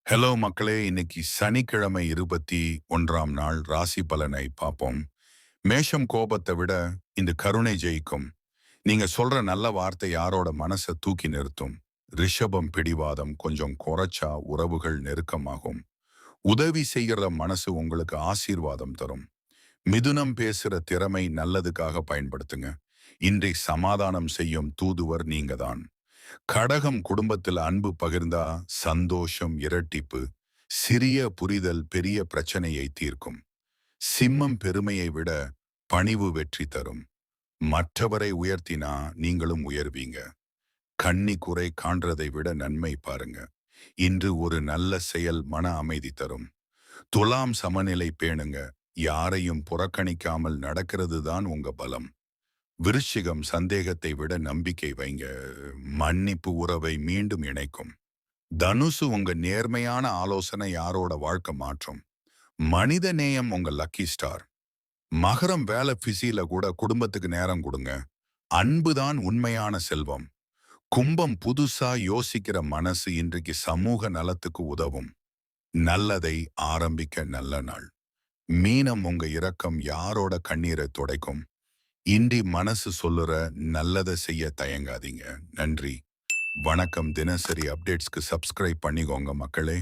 Hello மக்களே, இன்னைக்கு சனிக்கிழமை 21ஆம் நாள் ராசி பலனை பார்ப்போம். மேஷம் கோபத்தை விட இந்த கருணை ஜெயிக்கும். நீங்க சொல்ற நல்ல வார்த்தை யாரோட மனசை தூக்கி நிறுத்தும். ரிஷபம் பிடிவாதம் கொஞ்சம் குறைச்சா உறவுகள் நெருக்கமாகும். உதவி செய்கிற மனசு உங்களுக்கு ஆசீர்வாதம் தரும். மிதுனம் பேசுற திறமை நல்லதுக்காக பயன்படுத்துங்க. இன்றை சமாதானம் செய்யும் தூதுவர் நீங்கதான். கடகம் குடும்பத்தில் அன்பு பகிர்ந்தா சந்தோஷம் இரட்டிப்பு. சிறிய புரிதல் பெரிய பிரச்சனையை தீர்க்கும். சிம்மம் பெருமையை விட பணிவு வெற்றி தரும். மற்றவரை உயர்த்தினா நீங்களும் உயர்வீங்க. கண்ணி குறை காண்றதை விட நன்மை பாருங்க. இன்று ஒரு நல்ல செயல் மன அமைதி தரும். துலாம் சமநிலை பேணுங்க. யாரையும் புறக்கணிக்காமல் நடக்கிறது தான் உங்க பலம். விருச்சிகம் சந்தேகத்தை விட நம்பிக்கை வைங்க. மன்னிப்பு உறவை மீண்டும் இணைக்கும். தனுசு உங்க நேர்மையான ஆலோசனை யாரோட வாழ்க்கை மாற்றும். மனித நேயம் உங்க லக்கி ஸ்டார். மகரம் வேலை பிஸியில கூட குடும்பத்துக்கு நேரம் கொடுங்க. அன்புதான் உண்மையான செல்வம். கும்பம் புதுசா யோசிக்கிற மனசு இன்றைக்கு சமூக நலத்துக்கு உதவும். நல்லதை ஆரம்பிக்க நல்ல நாள். மீனம் உங்க இரக்கம் யாரோட கண்ணீரை துடைக்கும். இன்றி மனசு சொல்லுற நல்லதை செய்ய தயங்காதீங்க. நன்றி, வணக்கம். தினசரி அப்டேட்ஸ்க்கு சப்ஸ்கிரைப் பண்ணிக்கோங்க மக்களே.